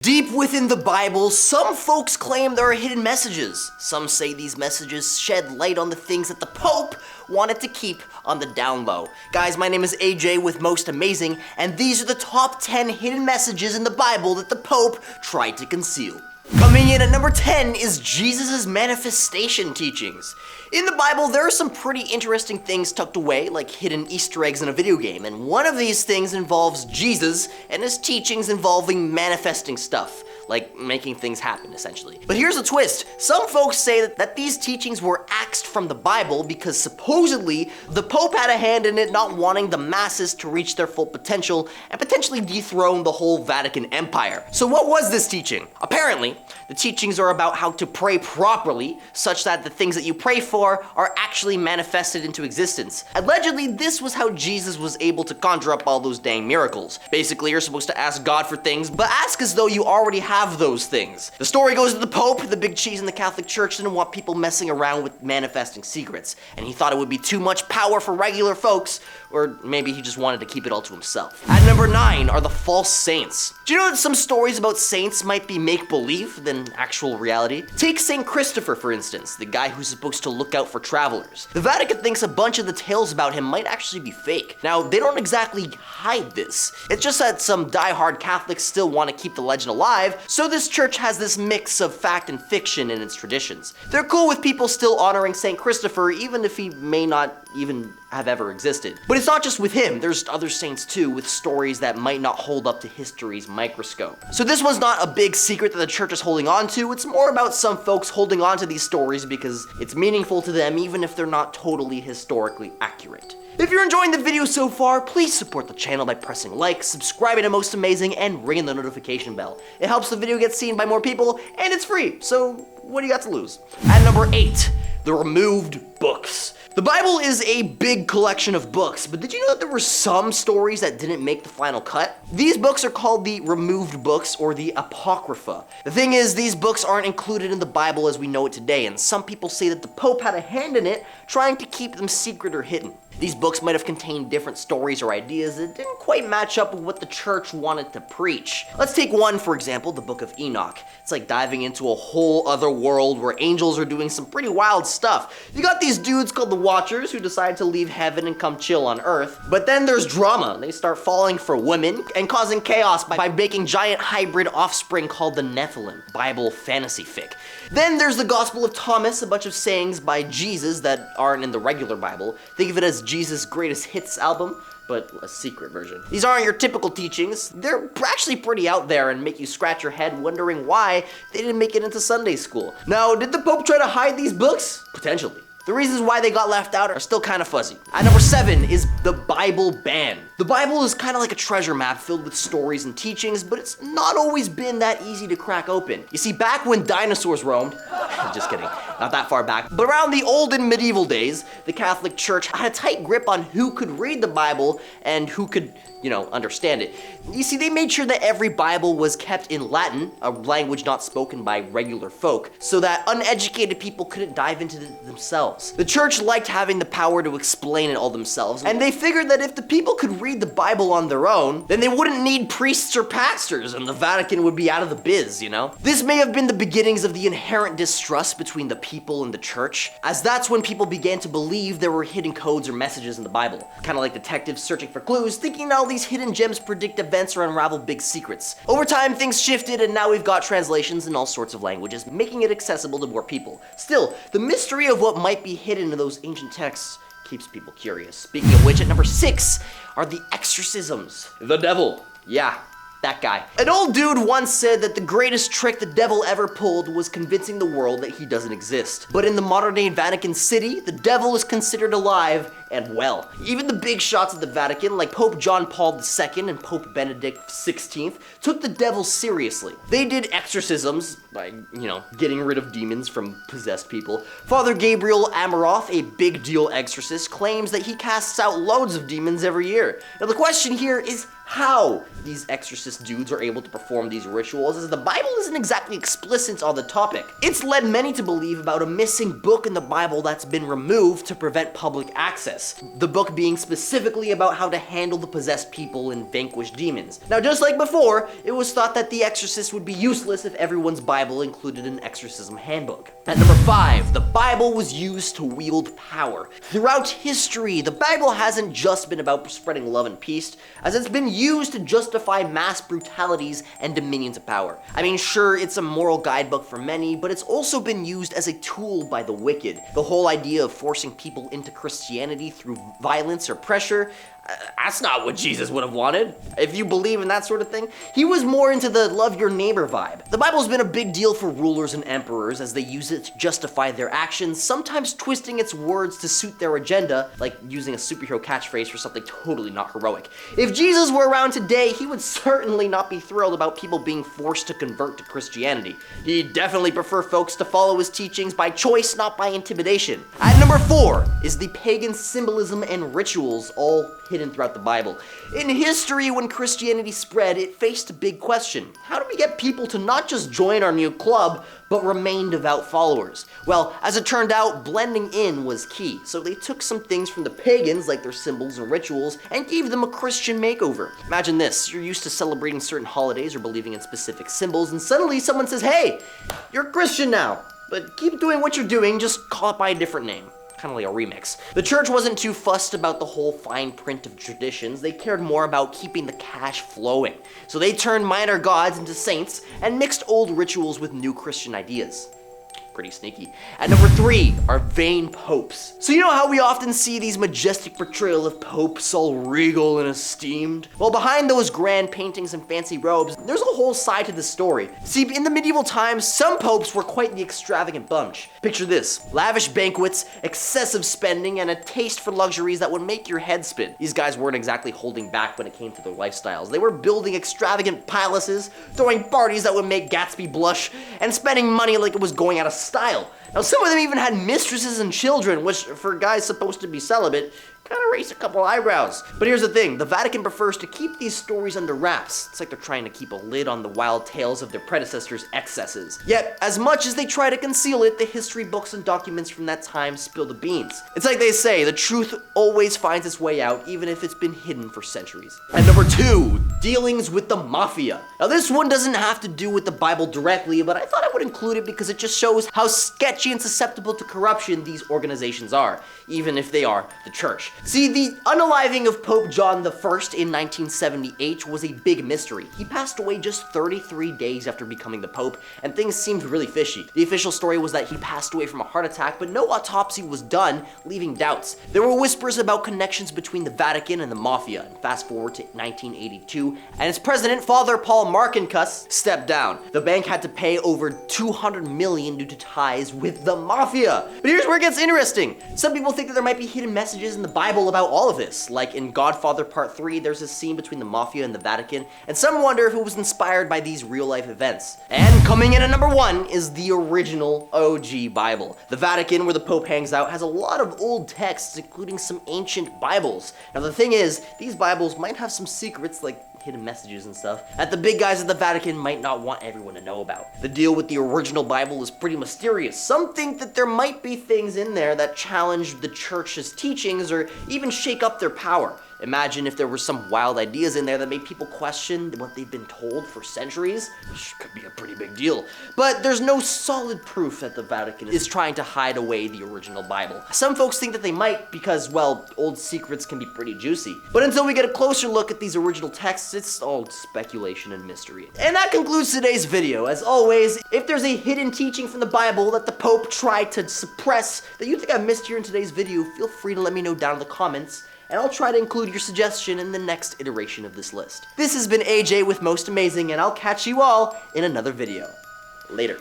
Deep within the Bible, some folks claim there are hidden messages. Some say these messages shed light on the things that the Pope wanted to keep on the down low. Guys, my name is AJ with Most Amazing, and these are the top 10 hidden messages in the Bible that the Pope tried to conceal. Coming in at number 10 is Jesus' manifestation teachings. In the Bible, there are some pretty interesting things tucked away, like hidden Easter eggs in a video game, and one of these things involves Jesus and his teachings involving manifesting stuff, like making things happen, essentially. But here's the twist. Some folks say that these teachings were axed from the Bible because supposedly the Pope had a hand in it, not wanting the masses to reach their full potential and potentially dethrone the whole Vatican Empire. So what was this teaching? Apparently, the teachings are about how to pray properly, such that the things that you pray for are actually manifested into existence. Allegedly, this was how Jesus was able to conjure up all those dang miracles. Basically, you're supposed to ask God for things, but ask as though you already have those things. The story goes that the Pope, the big cheese in the Catholic Church, didn't want people messing around with manifesting secrets, and he thought it would be too much power for regular folks, or maybe he just wanted to keep it all to himself. At number 9 are the false saints. Do you know that some stories about saints might be make-believe than actual reality? Take Saint Christopher, for instance, the guy who's supposed to look out for travelers. The Vatican thinks a bunch of the tales about him might actually be fake. Now, they don't exactly hide this. It's just that some die-hard Catholics still want to keep the legend alive, so this church has this mix of fact and fiction in its traditions. They're cool with people still honoring Saint Christopher, even if he may not even have ever existed. But it's not just with him, there's other saints too, with stories that might not hold up to history's microscope. So this one's not a big secret that the church is holding on to, it's more about some folks holding on to these stories because it's meaningful to them even if they're not totally historically accurate. If you're enjoying the video so far, please support the channel by pressing like, subscribing to Most Amazing, and ringing the notification bell. It helps the video get seen by more people, and it's free, so what do you got to lose? At number 8, the removed books. The Bible is a big collection of books, but did you know that there were some stories that didn't make the final cut? These books are called the removed books or the Apocrypha. The thing is, these books aren't included in the Bible as we know it today, and some people say that the Pope had a hand in it, trying to keep them secret or hidden. These books might have contained different stories or ideas that didn't quite match up with what the church wanted to preach. Let's take one, for example, the Book of Enoch. It's like diving into a whole other world where angels are doing some pretty wild stuff. You got these dudes called the Watchers who decide to leave heaven and come chill on Earth. But then there's drama. They start falling for women and causing chaos by making giant hybrid offspring called the Nephilim. Bible fantasy fic. Then there's the Gospel of Thomas, a bunch of sayings by Jesus that aren't in the regular Bible. Think of it as Jesus' greatest hits album, but a secret version. These aren't your typical teachings. They're actually pretty out there and make you scratch your head wondering why they didn't make it into Sunday school. Now, did the Pope try to hide these books? Potentially. The reasons why they got left out are still kind of fuzzy. At number 7 is the Bible ban. The Bible is kind of like a treasure map filled with stories and teachings, but it's not always been that easy to crack open. You see, back when dinosaurs roamed, just kidding, not that far back, but around the old and medieval days, the Catholic Church had a tight grip on who could read the Bible and who could, understand it. You see, they made sure that every Bible was kept in Latin, a language not spoken by regular folk, so that uneducated people couldn't dive into it themselves. The church liked having the power to explain it all themselves, and they figured that if the people could read the Bible on their own, then they wouldn't need priests or pastors, and the Vatican would be out of the biz, This may have been the beginnings of the inherent distrust between the people and the church, as that's when people began to believe there were hidden codes or messages in the Bible. Kind of like detectives searching for clues, thinking all these hidden gems predict events or unravel big secrets. Over time, things shifted, and now we've got translations in all sorts of languages, making it accessible to more people. Still, the mystery of what might be hidden in those ancient texts keeps people curious. Speaking of which, at number 6 are the exorcisms. The devil. Yeah. That guy. An old dude once said that the greatest trick the devil ever pulled was convincing the world that he doesn't exist. But in the modern-day Vatican City, the devil is considered alive and well. Even the big shots at the Vatican, like Pope John Paul II and Pope Benedict XVI, took the devil seriously. They did exorcisms, by, getting rid of demons from possessed people. Father Gabriel Amaroth, a big deal exorcist, claims that he casts out loads of demons every year. Now the question here is how these exorcist dudes are able to perform these rituals, as the Bible isn't exactly explicit on the topic. It's led many to believe about a missing book in the Bible that's been removed to prevent public access. Access, the book being specifically about how to handle the possessed people and vanquish demons. Now, just like before, it was thought that The Exorcist would be useless if everyone's Bible included an exorcism handbook. At number 5, the Bible was used to wield power. Throughout history, the Bible hasn't just been about spreading love and peace, as it's been used to justify mass brutalities and dominions of power. I mean, sure, it's a moral guidebook for many, but it's also been used as a tool by the wicked. The whole idea of forcing people into Christianity through violence or pressure, that's not what Jesus would have wanted. If you believe in that sort of thing, he was more into the love your neighbor vibe. The Bible's been a big deal for rulers and emperors as they use it to justify their actions, sometimes twisting its words to suit their agenda, like using a superhero catchphrase for something totally not heroic. If Jesus were around today, he would certainly not be thrilled about people being forced to convert to Christianity. He'd definitely prefer folks to follow his teachings by choice, not by intimidation. At number 4 is the pagan symbolism and rituals, all hidden throughout the Bible. In history, when Christianity spread, it faced a big question. How do we get people to not just join our new club, but remain devout followers? Well, as it turned out, blending in was key. So they took some things from the pagans, like their symbols and rituals, and gave them a Christian makeover. Imagine this, you're used to celebrating certain holidays or believing in specific symbols, and suddenly someone says, hey, you're a Christian now, but keep doing what you're doing, just call it by a different name. Kind of like a remix. The church wasn't too fussed about the whole fine print of traditions. They cared more about keeping the cash flowing. So they turned minor gods into saints and mixed old rituals with new Christian ideas. Pretty sneaky. At number 3 are vain popes. So you know how we often see these majestic portrayals of popes all regal and esteemed? Well, behind those grand paintings and fancy robes, there's a whole side to the story. See, in the medieval times, some popes were quite the extravagant bunch. Picture this, lavish banquets, excessive spending, and a taste for luxuries that would make your head spin. These guys weren't exactly holding back when it came to their lifestyles. They were building extravagant palaces, throwing parties that would make Gatsby blush, and spending money like it was going out of style. Now, some of them even had mistresses and children, which for guys supposed to be celibate, kind of raised a couple eyebrows. But here's the thing, the Vatican prefers to keep these stories under wraps. It's like they're trying to keep a lid on the wild tales of their predecessors' excesses. Yet, as much as they try to conceal it, the history books and documents from that time spill the beans. It's like they say, the truth always finds its way out, even if it's been hidden for centuries. And number 2, dealings with the Mafia. Now, this one doesn't have to do with the Bible directly, but I thought I would include it because it just shows how sketchy and susceptible to corruption these organizations are, even if they are the church. See, the unaliving of Pope John I in 1978 was a big mystery. He passed away just 33 days after becoming the Pope, and things seemed really fishy. The official story was that he passed away from a heart attack, but no autopsy was done, leaving doubts. There were whispers about connections between the Vatican and the Mafia, and fast forward to 1982, and its president, Father Paul Marcinkus, stepped down. The bank had to pay over $200 million due to ties with the Mafia. But here's where it gets interesting. Some people think that there might be hidden messages in the Bible about all of this. Like in Godfather Part 3, there's a scene between the Mafia and the Vatican, and some wonder if it was inspired by these real-life events. And coming in at number 1 is the original OG Bible. The Vatican, where the Pope hangs out, has a lot of old texts, including some ancient Bibles. Now the thing is, these Bibles might have some secrets like hidden messages and stuff that the big guys at the Vatican might not want everyone to know about. The deal with the original Bible is pretty mysterious. Some think that there might be things in there that challenge the church's teachings or even shake up their power. Imagine if there were some wild ideas in there that made people question what they've been told for centuries, which could be a pretty big deal. But there's no solid proof that the Vatican is trying to hide away the original Bible. Some folks think that they might because, well, old secrets can be pretty juicy. But until we get a closer look at these original texts, it's all speculation and mystery. And that concludes today's video. As always, if there's a hidden teaching from the Bible that the Pope tried to suppress that you think I missed here in today's video, feel free to let me know down in the comments, and I'll try to include your suggestion in the next iteration of this list. This has been AJ with Most Amazing, and I'll catch you all in another video. Later.